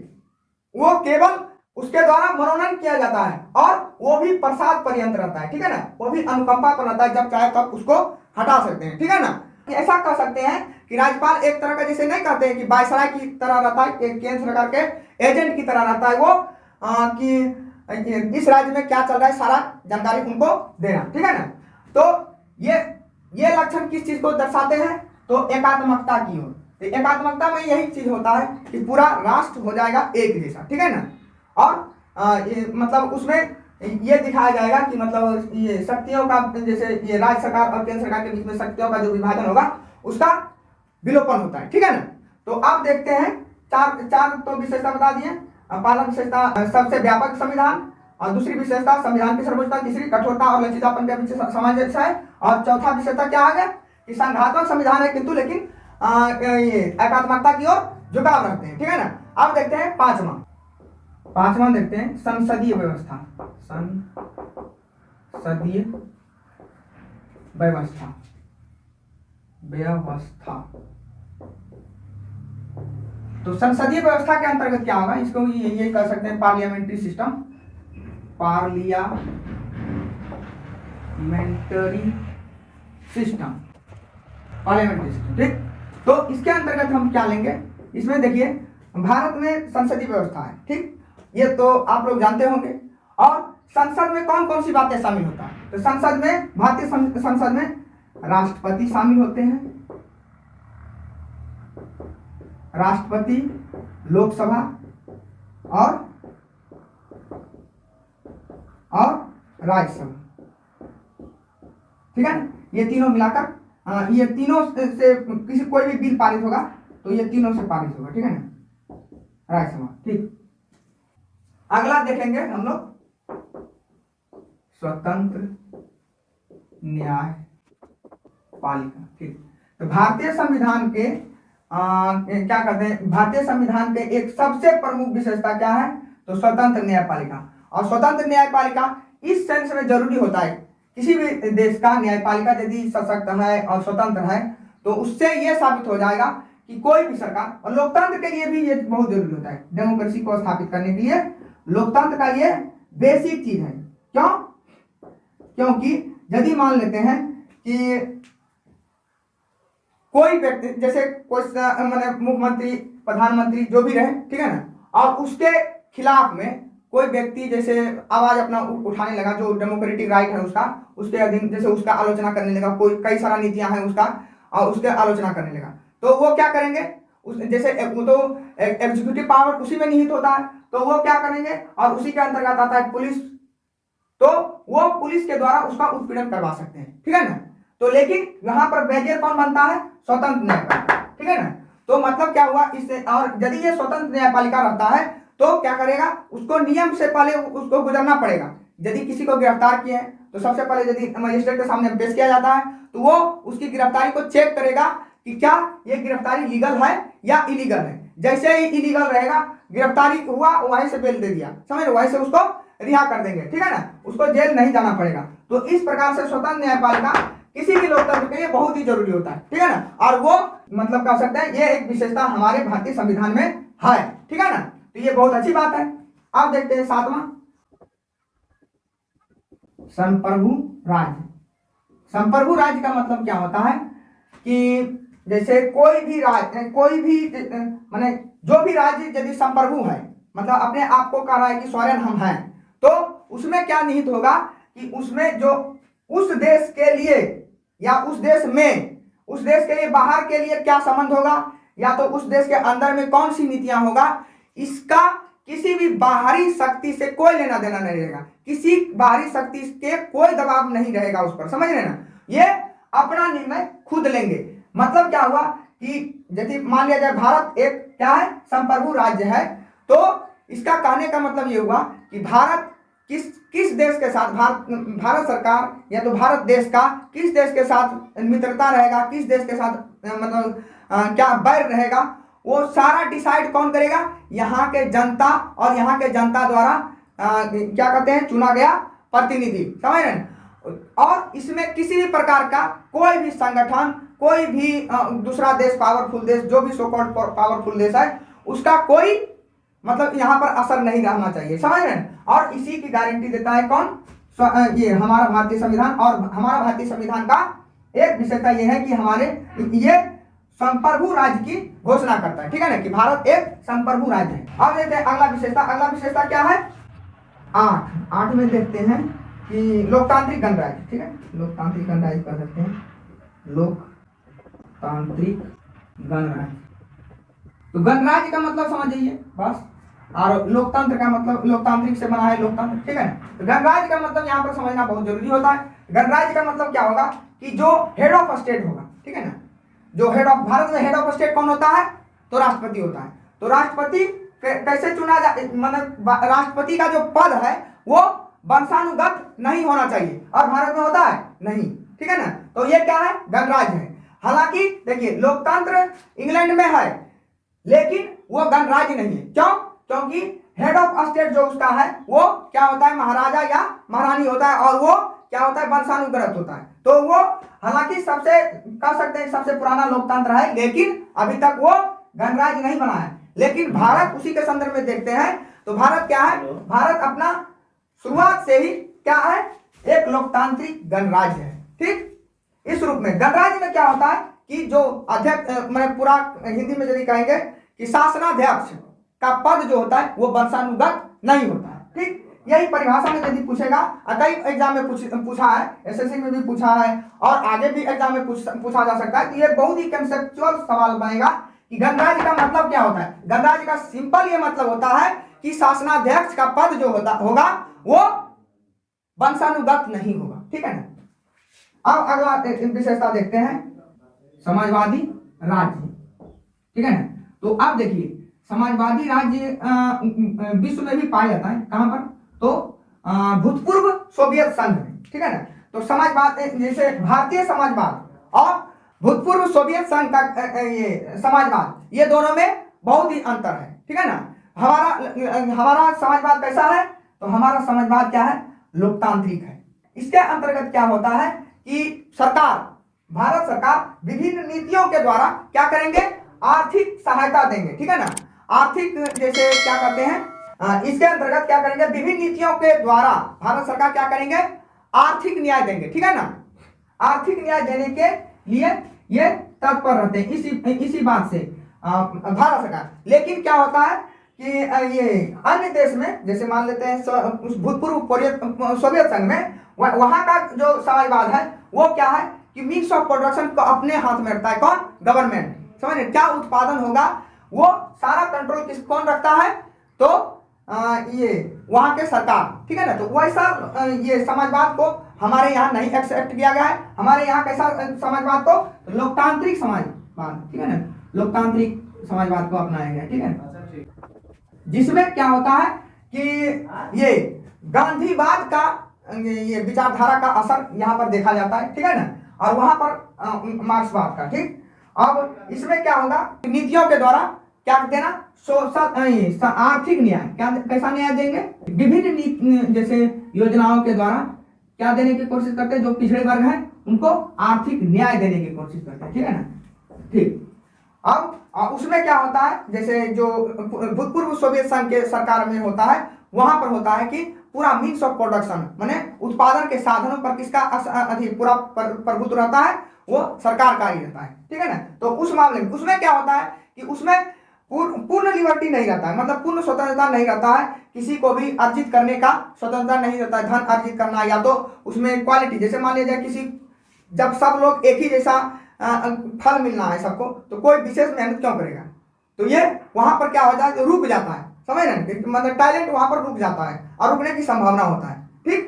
वो केवल उसके द्वारा मनोनयन किया जाता है, और वो भी प्रसाद पर्यंत रहता है, ठीक है ना, वो भी अनुकंपा पर रहता है, जब चाहे तब उसको हटा सकते हैं, ठीक है ना। ऐसा कह सकते हैं कि राज्यपाल एक तरह का, जैसे नहीं कहते हैं कि वायसराय की तरह रहता है, केंद्र सरकार के एजेंट की तरह रहता है वो, कि इस राज्य में क्या चल रहा है सारा जानकारी उनको देना, ठीक है ना। तो ये लक्षण किस चीज को दर्शाते हैं, तो एकात्मकता की ओर। तो एकात्मकता में यही चीज होता है कि पूरा राष्ट्र हो जाएगा एक जैसा, ठीक है ना। और मतलब उसमें ये दिखाया जाएगा कि मतलब ये शक्तियों का, जैसे ये राज्य सरकार और केंद्र सरकार के बीच में शक्तियों का जो विभाजन होगा उसका विलोपन होता है, ठीक है ना। तो अब देखते हैं चार तो विशेषता बता दिए। पहला विशेषता सबसे व्यापक संविधान, और दूसरी विशेषता संविधान की सर्वोच्चता, तीसरी कठोरता और लचीलापन के बीच सामंजस्य है, और चौथा विशेषता क्या आ गया कि संघात्मक संविधान है किंतु लेकिन ये एकात्मकता की ओर झुकाव रखते हैं, ठीक है ना। अब देखते हैं पांचवा देखते हैं संसदीय व्यवस्था। संसदीय व्यवस्था व्यवस्था। तो संसदीय व्यवस्था के अंतर्गत क्या होगा, इसको ये कह सकते हैं parliamentary system, parliamentary system, parliamentary system, ठीक। तो इसके अंतर्गत हम क्या लेंगे, इसमें देखिए भारत में संसदीय व्यवस्था है, ठीक, ये तो आप लोग जानते होंगे। और संसद में कौन कौन सी बातें शामिल होता है, तो संसद में, भारतीय संसद में राष्ट्रपति शामिल होते हैं, राष्ट्रपति, लोकसभा और राज्यसभा, ठीक है ना। ये तीनों मिलाकर ये तीनों से किसी कोई भी बिल पारित होगा तो ये तीनों से पारित होगा, ठीक है ना, राज्यसभा, ठीक। अगला देखेंगे हम लोग स्वतंत्र न्यायपालिका, ठीक। तो भारतीय संविधान के क्या कहते हैं, भारतीय संविधान के एक सबसे प्रमुख विशेषता क्या है, तो स्वतंत्र न्यायपालिका। और स्वतंत्र न्यायपालिका इस सेंस में जरूरी होता है, किसी भी देश का न्यायपालिका यदि सशक्त है और स्वतंत्र है तो उससे यह साबित हो जाएगा कि कोई भी सरकार, और लोकतंत्र के लिए भी ये बहुत जरूरी होता है, डेमोक्रेसी को स्थापित करने के लिए लोकतंत्र का ये बेसिक चीज है। क्यों, क्योंकि यदि मान लेते हैं कि कोई व्यक्ति, जैसे कोई माने मुख्यमंत्री, प्रधानमंत्री जो भी रहे, ठीक है ना, और उसके खिलाफ में कोई व्यक्ति जैसे आवाज अपना उठाने लगा, जो डेमोक्रेटिक राइट है उसका, उसके अधीन जैसे उसका आलोचना करने लगा, कोई कई सारा नीतियां हैं उसका, और उसके आलोचना करने लगा, तो वो क्या करेंगे, उस जैसे वो तो एग्जीक्यूटिव पावर उसी में निहित होता है, तो वो क्या करेंगे, और उसी के अंतर्गत आता है पुलिस, तो वो पुलिस के द्वारा उसका उत्पीड़न करवा सकते हैं, ठीक है ना। तो लेकिन यहाँ पर बैरियर कौन बनता है, स्वतंत्र न्यायपालिका, ठीक है ना। तो मतलब क्या हुआ इससे, और यदि ये स्वतंत्र न्यायपालिका रहता है तो क्या करेगा, उसको नियम से पहले उसको गुजरना पड़ेगा। यदि किसी को गिरफ्तार किए हैं तो सबसे पहले यदि मजिस्ट्रेट के सामने पेश किया जाता है तो वो उसकी गिरफ्तारी को चेक करेगा कि क्या ये गिरफ्तारी लीगल है या इलीगल है। जैसे ही इलीगल रहेगा, गिरफ्तारी हुआ, वहीं से बेल दे दिया, समझ, वहीं से उसको रिहा कर देंगे, ठीक है ना, उसको जेल नहीं जाना पड़ेगा। तो इस प्रकार से स्वतंत्र न्यायपालिका किसी भी लोकतंत्र के लिए बहुत ही जरूरी होता है, ठीक है ना। और वो मतलब कह सकते हैं ये एक विशेषता हमारे भारतीय संविधान में है, ठीक है ना। तो ये बहुत अच्छी बात है। अब देखते हैं सातवां, संप्रभु राज्य। संप्रभु राज्य का मतलब क्या होता है कि जैसे कोई भी राज्य, कोई भी माने जो भी राज्य यदि संप्रभु है, मतलब अपने आप को कह रहा है कि स्वयं हम हैं, तो उसमें क्या निहित होगा कि उसमें जो उस देश के लिए या उस देश में, उस देश के लिए बाहर के लिए क्या संबंध होगा, या तो उस देश के अंदर में कौन सी नीतियां होगा, इसका किसी भी बाहरी शक्ति से कोई लेना देना नहीं रहेगा, किसी बाहरी शक्ति के कोई दबाव नहीं रहेगा उस पर, समझ रहे ना। ये अपना निर्णय खुद लेंगे। मतलब क्या हुआ कि यदि मान लिया जाए भारत एक क्या है, संप्रभु राज्य है, तो इसका कहने का मतलब ये हुआ कि भारत किस देश के साथ, भारत सरकार या तो भारत देश का किस देश के साथ मित्रता रहेगा, किस देश के साथ मतलब क्या बैर रहेगा, वो सारा डिसाइड कौन करेगा, यहाँ के जनता, और यहाँ के जनता द्वारा क्या कहते हैं, चुना गया प्रतिनिधि, समझ रहे हैं। और इसमें किसी भी प्रकार का कोई भी संगठन, कोई भी दूसरा देश, पावरफुल देश, जो भी सो कॉल्ड पावरफुल देश है, उसका कोई मतलब यहाँ पर असर नहीं रहना चाहिए, समझ रहे हैं। और इसी की गारंटी देता है कौन, ये हमारा भारतीय संविधान। और हमारा भारतीय संविधान का एक विशेषता ये है कि हमारे ये संप्रभु राज्य की घोषणा करता है, ठीक है ना, कि भारत एक संप्रभु राज्य है। अब देखते हैं अगला विशेषता। अगला विशेषता क्या है, 8 में देखते हैं कि लोकतांत्रिक गणराज्य, ठीक है, लोकतांत्रिक गणराज्य कह सकते हैं, लोकतांत्रिक गणराज्य। तो गणराज्य का मतलब समझ जाइए बस, और लोकतंत्र का मतलब लोकतांत्रिक से बना है लोकतंत्र, ठीक है ना। तो गणराज्य का मतलब यहाँ पर समझना बहुत जरूरी होता है। गणराज्य का मतलब क्या होगा कि जो हेड ऑफ स्टेट होगा, ठीक है ना, जो हेड ऑफ, भारत में हेड ऑफ स्टेट कौन होता है, तो राष्ट्रपति होता है। तो राष्ट्रपति कैसे चुना जाए, मतलब राष्ट्रपति का जो पद है वो वंशानुगत नहीं होना चाहिए, और भारत में होता है नहीं, ठीक है ना। तो ये क्या है, गणराज्य है। हालांकि देखिए लोकतंत्र इंग्लैंड में है, लेकिन वो गणराज्य नहीं है। क्यों, क्योंकि हेड ऑफ स्टेट जो उसका है वो क्या होता है, महाराजा या महारानी होता है, और वो क्या होता है, वंशानुगत होता है। तो वो हालांकि सबसे कह सकते हैं सबसे पुराना लोकतंत्र है, लेकिन अभी तक वो गणराज्य नहीं बना है। लेकिन भारत उसी के संदर्भ में देखते हैं तो भारत क्या है, भारत अपना शुरुआत से ही क्या है, एक लोकतांत्रिक गणराज्य है। ठीक, इस रूप में गणराज्य में क्या होता है कि जो अध्यक्ष, मैं पूरा हिंदी में यदि कहेंगे कि शासनाध्यक्ष का पद जो होता है वो वंशानुगत नहीं होता है। ठीक, यही परिभाषा में यदि पूछेगा, कई एग्जाम में पूछा है, एसएससी में भी पूछा है और आगे भी एग्जाम में पूछा जा सकता है। तो ये बहुत ही कंसेप्चुअल सवाल बनेगा कि गणराज्य का मतलब क्या होता है। गणराज्य का सिंपल ये मतलब होता है कि शासनाध्यक्ष का पद जो होगा वो वंशानुगत नहीं होगा। ठीक है ना। अब अगला विशेषता देखते हैं, समाजवादी राज्य। ठीक है ना। तो अब देखिए समाजवादी राज्य विश्व में भी पाया जाता है, कहां पर, तो भूतपूर्व सोवियत संघ में। ठीक है ना। तो समाजवाद जैसे भारतीय समाजवाद और भूतपूर्व सोवियत संघ का ये समाजवाद, ये दोनों में बहुत ही अंतर है। ठीक है ना। हमारा समाजवाद कैसा है, तो हमारा समाजवाद क्या है, लोकतांत्रिक है। इसके अंतर्गत क्या होता है कि सरकार, भारत सरकार विभिन्न नीतियों के द्वारा क्या करेंगे, आर्थिक सहायता देंगे। ठीक है ना। आर्थिक जैसे क्या करते हैं, इसके अंतर्गत क्या करेंगे, विभिन्न नीतियों के द्वारा भारत सरकार क्या करेंगे, आर्थिक न्याय देंगे। ठीक है ना। आर्थिक न्याय देने के लिए ये तत्पर रहते हैं इसी बात से भारत सरकार। लेकिन क्या होता है कि ये अन्य देश में, जैसे मान लेते हैं उस भूतपूर्व सोवियत संघ में, वहां का जो समाजवाद है वो क्या है कि मीन्स ऑफ प्रोडक्शन को अपने हाथ में रखता है। कौन, गवर्नमेंट। समझ रहे, क्या उत्पादन होगा वो सारा कंट्रोल कौन रखता है, तो ये वहां के सरकार। ठीक है ना। तो वैसा ये समाजवाद को हमारे यहाँ नहीं एक्सेप्ट किया गया है। हमारे यहाँ कैसा समाजवाद को, लोकतांत्रिक समाजवाद। ठीक है ना, लोकतांत्रिक समाजवाद को अपनाया गया। ठीक है, जिसमें क्या होता है कि ये गांधीवाद का ये विचारधारा का असर यहाँ पर देखा जाता है। ठीक है ना। और वहां पर मार्क्सवाद का। ठीक, अब इसमें क्या होगा, नीतियों के द्वारा क्या देना, सोशल आर्थिक न्याय, क्या कैसा न्याय देंगे, विभिन्न जैसे योजनाओं के द्वारा क्या देने की कोशिश करते हैं, जो पिछड़े वर्ग हैं उनको आर्थिक न्याय देने की कोशिश करते हैं। ठीक है ना। ठीक, अब उसमें क्या होता है, जैसे जो भूतपूर्व सोवियत संघ के सरकार में होता है, वहां पर होता है कि पूरा मीन्स ऑफ प्रोडक्शन माने उत्पादन के साधनों पर किसका अधिक पूरा प्रभुत्व रहता है, वो सरकार का ही रहता है। ठीक है ना। तो उस मामले में उसमें क्या होता है कि उसमें पूर्ण लिबर्टी नहीं रहता है, मतलब पूर्ण स्वतंत्रता नहीं रहता है, किसी को भी अर्जित करने का स्वतंत्रता नहीं रहता है, धन अर्जित करना, या तो उसमें क्वालिटी, जैसे मान लीजिए किसी, जब सब लोग एक ही जैसा फल मिलना है सबको, तो कोई विशेष मेहनत क्यों करेगा, तो ये वहां पर क्या होता है, रुक जाता है। समझ रहे हैं, मतलब टैलेंट वहां पर रुक जाता है और रुकने की संभावना होता है। ठीक,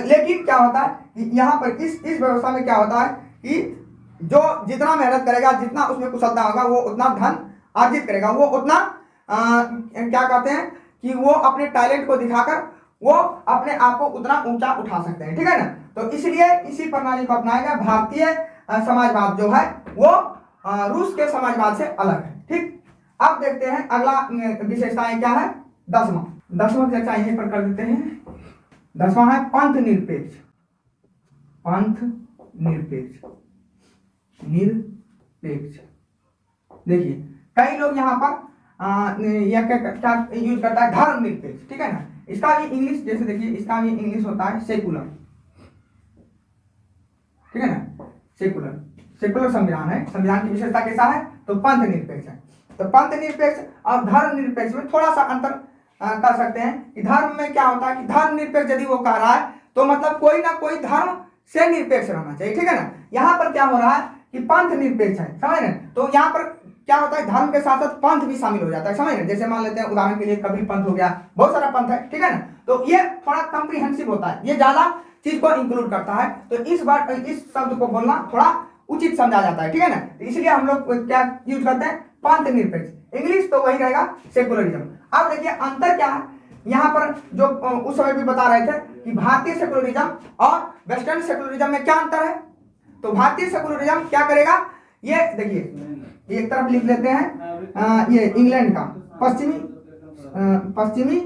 लेकिन क्या होता है यहाँ पर इस व्यवस्था में क्या होता है कि जो जितना मेहनत करेगा, जितना उसमें कुशलता होगा, वो उतना धन अर्जित करेगा, वो उतना क्या कहते हैं कि वो अपने टैलेंट को दिखाकर वो अपने आप को उतना ऊंचा उठा सकते हैं। ठीक है ना। तो इसलिए इसी प्रणाली को अपनाया गया। भारतीय समाजवाद जो है वो रूस के समाजवाद से अलग है। ठीक, अब देखते हैं अगला विशेषताएं क्या है, दसवां चर्चा यहीं पर कर देते हैं। 10वां है पंथ निरपेक्ष। पंथ निरपेक्ष, देखिए कई लोग यहाँ पर यह क्या यूज करता है, धर्म निरपेक्ष। ठीक है ना। इसका भी इंग्लिश, जैसे देखिए इसका भी इंग्लिश होता है सेकुलर। ठीक है ना, सेकुलर संविधान है। संविधान की विशेषता कैसा है, तो पंथ निरपेक्ष है। तो पंथ निरपेक्ष और धर्म निरपेक्ष में थोड़ा सा अंतर कर सकते हैं कि धर्म में क्या होता है कि धर्म निरपेक्ष यदि वो कह रहा है तो मतलब कोई ना कोई धर्म से निरपेक्ष रहना चाहिए। ठीक है ना। यहाँ पर क्या हो रहा है कि पंथ निरपेक्ष है, समझ रहे हैं। तो यहाँ पर क्या होता है, धर्म के साथ साथ पंथ भी शामिल हो जाता है, समझ रहे हैं। जैसे मान लेते हैं उदाहरण के लिए कबीर पंथ हो गया, बहुत सारा पंथ है। ठीक है ना। तो ये थोड़ा कॉम्प्रिहेंसिव होता है, ये ज्यादा चीज को इंक्लूड करता है। तो इस शब्द को बोलना थोड़ा उचित समझा जाता है। ठीक है ना। तो इसलिए हम लोग क्या यूज करते हैं, पंथ निरपेक्ष। इंग्लिश तो वही रहेगा सेकुलरिज्म। अब देखिए अंतर क्या है यहाँ पर, जो उस समय भी बता रहे थे कि भारतीय सेकुलरिज्म और वेस्टर्न सेकुलरिज्म में क्या अंतर है। तो भारतीय सेकुलरिज्म क्या करेगा, ये देखिए एक तरफ लिख लेते हैं, ये इंग्लैंड का पश्चिमी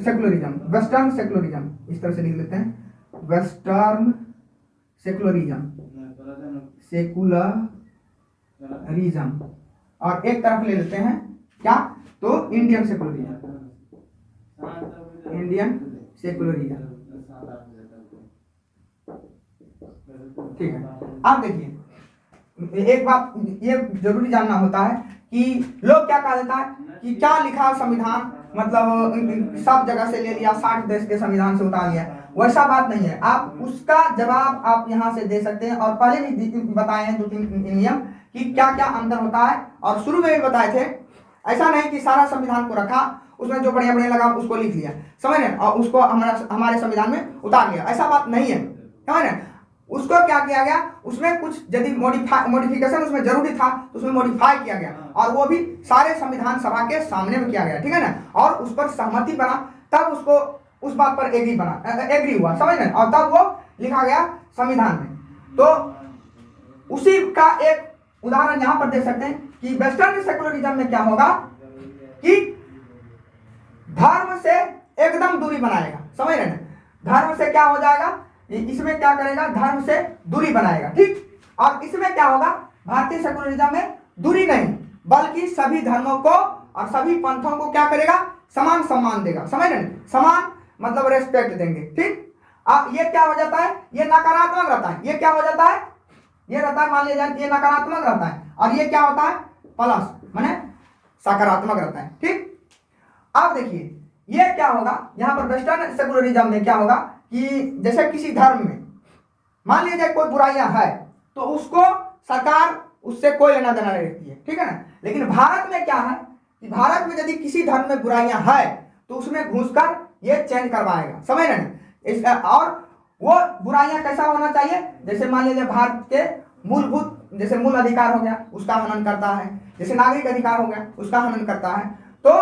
सेकुलरिज्म, वेस्टर्न सेकुलरिज्म, इस तरह से लिख लेते हैं, वेस्टर्न सेकुलरिज्म, सेकुलरिज्म, और एक तरफ ले लेते हैं क्या, तो इंडियन सेकुलरिज्म, इंडियन सेकुलरिज्म। ठीक है, आप देखिए एक बात ये जरूरी जानना होता है कि लोग क्या कहा देता है कि क्या लिखा संविधान, मतलब सब जगह से ले लिया, 60 देश के संविधान से उतार लिया। वैसा बात नहीं है, आप उसका जवाब आप यहाँ से दे सकते हैं, और पहले भी बताए हैं 2-3 नियम कि क्या क्या अंतर होता है, और शुरू में भी बताए थे। ऐसा नहीं कि सारा संविधान को रखा, उसमें जो बढ़िया बढ़िया लगा उसको लिख लिया, समझ रहे, और उसको हमारे संविधान में उतार लिया, ऐसा बात नहीं है, समझ रहे। उसको क्या किया गया, उसमें कुछ यदि मॉडिफिकेशन उसमें जरूरी था तो उसमें मॉडिफाई किया गया, और वो भी सारे संविधान सभा के सामने में किया गया, ठीक है ना, और उस पर सहमति बना, तब उसको उस बात पर एग्री हुआ, समझ रहे, और तब वो लिखा गया संविधान में। तो उसी का एक उदाहरण यहाँ पर दे सकते हैं कि वेस्टर्न सेकुलरिज्म में क्या होगा कि धर्म से एकदम दूरी बनाएगा, समझ रहे ना, धर्म से क्या हो जाएगा, इसमें क्या करेगा, धर्म से दूरी बनाएगा, ठीक। और इसमें क्या होगा, भारतीय सेकुलरिज्म में दूरी नहीं, बल्कि सभी धर्मों को और सभी पंथों को क्या करेगा, समान सम्मान देगा, समझ रहे, समान मतलब रेस्पेक्ट देंगे, ठीक। अब ये क्या हो जाता है, ये नकारात्मक रहता है, ये क्या हो जाता है, ये रहता है, मान लीजिए ये नकारात्मक रहता है, और ये क्या होता है, प्लस माने सकारात्मक रहता है, ठीक। अब देखिए ये क्या होगा, यहाँ पर वेस्टर्न सेकुलरिज्म में क्या होगा कि जैसे किसी धर्म में मान लीजिए कोई बुराइयां है तो उसको सरकार उससे कोई लेना देना नहीं रखती है, ठीक है ना। लेकिन भारत में क्या है कि भारत में यदि किसी धर्म में बुराइयां है तो उसमें घुसकर ये चेंज करवाएगा, समझ रहे हैं। और वो बुराइयां कैसा होना चाहिए, जैसे मान लीजिए भारत के मूलभूत जैसे मूल अधिकार हो गया उसका हनन करता है, जैसे नागरिक अधिकार हो गया उसका हनन करता है, तो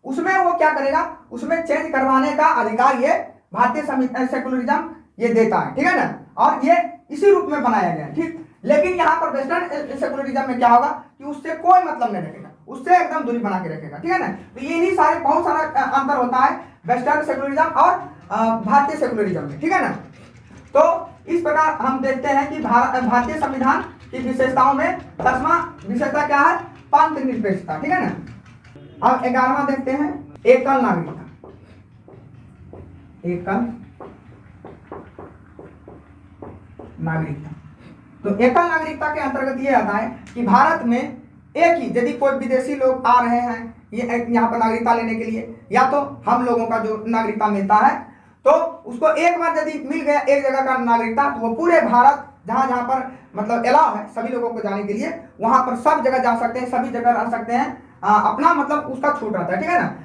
उसमें वो क्या करेगा, उसमें चेंज करवाने का अधिकार ये भारतीय सेकुलरिज्म ये देता है, ठीक है ना, और ये इसी रूप में बनाया गया है, ठीक। लेकिन यहाँ पर वेस्टर्न सेकुलरिज्म में क्या होगा कि उससे कोई मतलब नहीं रखेगा, उससे एकदम दूरी बना के रखेगा, ठीक है ना। तो ये नहीं सारे बहुत सारा अंतर होता है वेस्टर्न सेकुलरिज्म और भारतीय सेकुलरिज्म में, ठीक है ना। तो इस प्रकार हम देखते हैं कि भारतीय संविधान की विशेषताओं में 10वां विशेषता क्या है, पंथ निरपेक्षता, ठीक है ना। अब 11वां देखते हैं, एकल नागरिकता, एकल नागरिकता। तो एकल नागरिकता के अंतर्गत ये आता है कि भारत में एक ही यदि कोई विदेशी लोग आ रहे हैं ये यहाँ पर नागरिकता लेने के लिए, या तो हम लोगों का जो नागरिकता मिलता है तो उसको एक बार यदि मिल गया एक जगह का नागरिकता, तो वो पूरे भारत जहाँ जहाँ पर मतलब अलाउ है सभी लोगों को जाने के लिए, वहां पर सब जगह जा सकते हैं, सभी जगह रह सकते हैं, अपना मतलब उसका छूट रहता है, ठीक है ना।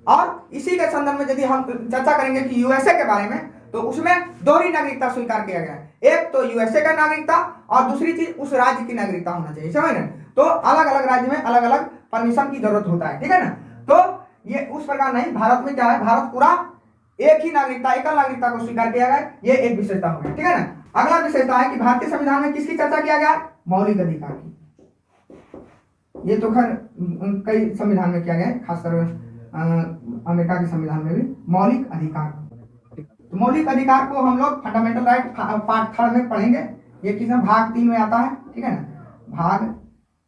और इसी के संदर्भ में यदि हम चर्चा करेंगे कि यूएसए के बारे में, तो उसमें दोहरी नागरिकता स्वीकार किया गया है, एक तो यूएसए का नागरिकता और दूसरी चीज उस राज्य की नागरिकता होना चाहिए, समझ रहे। तो अलग अलग राज्य में अलग अलग परमिशन की जरूरत होता है, ठीक है ना। तो ये उस प्रकार नहीं, भारत में क्या है, भारत पूरा एक ही नागरिकता एकल नागरिकता को स्वीकार किया गया, ये एक विशेषता हो गया, ठीक है ना। अगला विशेषता है कि भारतीय संविधान में किसकी चर्चा किया गया, मौलिक अधिकार की। ये तो खैर कई संविधान में किया गया है, खासकर अमेरिका के संविधान में भी मौलिक अधिकार। तो मौलिक अधिकार को हम लोग फंडामेंटल राइट पार्ट 3 में पढ़ेंगे, ये किसमें भाग 3 में आता है, ठीक है ना, भाग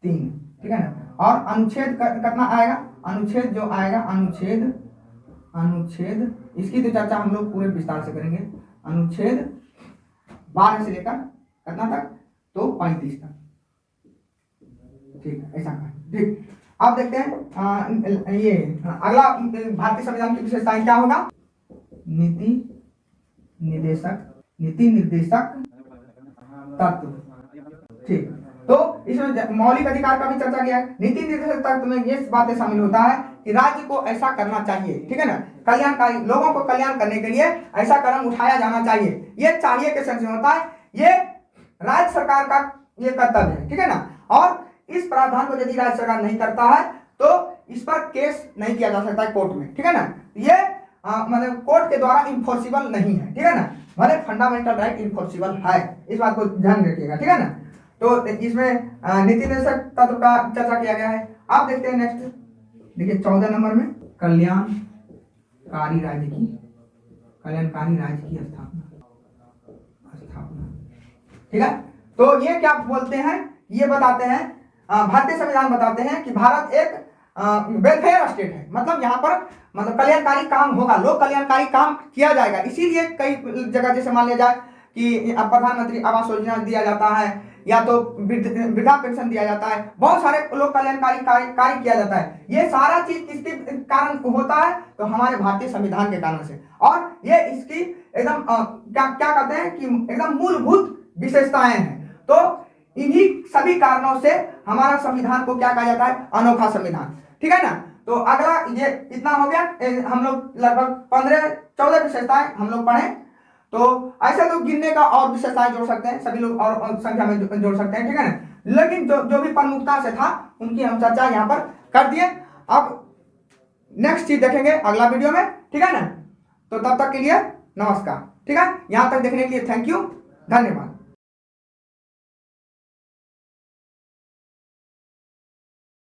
3, ठीक है ना। और अनुच्छेद कितना आएगा, अनुच्छेद जो आएगा, अनुच्छेद इसकी तो चर्चा हम लोग पूरे विस्तार से करेंगे, अनुच्छेद 12 से लेकर कितना तक, तो 35 तक, ठीक है, ऐसा ठीक। अब देखते हैं ये अगला भारतीय संविधान की विशेषताएं क्या होगा, नीति निर्देशक तत्व, ठीक। तो इसमें मौलिक अधिकार का भी चर्चा किया है। नीति निर्देशक तत्व में ये बातें शामिल होता है कि राज्य को ऐसा करना चाहिए, ठीक है ना, कल्याणकारी लोगों को कल्याण करने के लिए ऐसा कदम उठाया जाना चाहिए, ये चाहिए के सेंस में होता है, ये राज्य सरकार का ये कर्तव्य है, ठीक है ना। और इस प्रावधान को यदि राज्य सरकार नहीं करता है तो इस पर केस नहीं किया जा सकता है कोर्ट में, ठीक है ना। ये मतलब कोर्ट के द्वारा इन्फोर्सिबल नहीं है, ठीक है ना, भले फंडामेंटल राइट इन्फोर्सिबल है, इस बात को ध्यान रखिएगा, ठीक है ना। तो इसमें नीति निर्देशक तत्व का चर्चा किया गया है। आप देखते हैं नेक्स्ट, देखिए 14 नंबर में कल्याणकारी राज्य की स्थापना। ठीक है। तो ये क्या बोलते हैं, ये बताते हैं, भारतीय संविधान बताते हैं कि भारत एक वेलफेयर स्टेट है, मतलब यहाँ पर मतलब कल्याणकारी काम होगा, लोक कल्याणकारी काम किया जाएगा। इसीलिए कई जगह जैसे मान लिया जाए कि प्रधानमंत्री आवास योजना दिया जाता है, या तो वृद्धा पेंशन दिया जाता है, बहुत सारे लोक कल्याणकारी कार्य किया जाता है। ये सारा चीज किसके कारण होता है, तो हमारे भारतीय संविधान के कारण से। और ये इसकी एकदम क्या क्या कहते हैं कि एकदम मूलभूत विशेषताएं हैं। तो इन्हीं सभी कारणों से हमारा संविधान को क्या कहा जाता है, अनोखा संविधान। ठीक है ना। तो अगला ये इतना हो गया, हम लोग लगभग 15-14 विशेषताएं हम लोग पढ़े। तो ऐसे लोग गिनने का और विशेषताएं जोड़ सकते हैं, सभी लोग और संख्या में जोड़ सकते हैं, ठीक है ना। लेकिन जो भी प्रमुखता से था उनकी हम चर्चा यहाँ पर कर दिए। अब नेक्स्ट चीज देखेंगे अगला वीडियो में, ठीक है ना। तो तब तक के लिए नमस्कार, ठीक है। यहाँ तक देखने के लिए थैंक यू, धन्यवाद।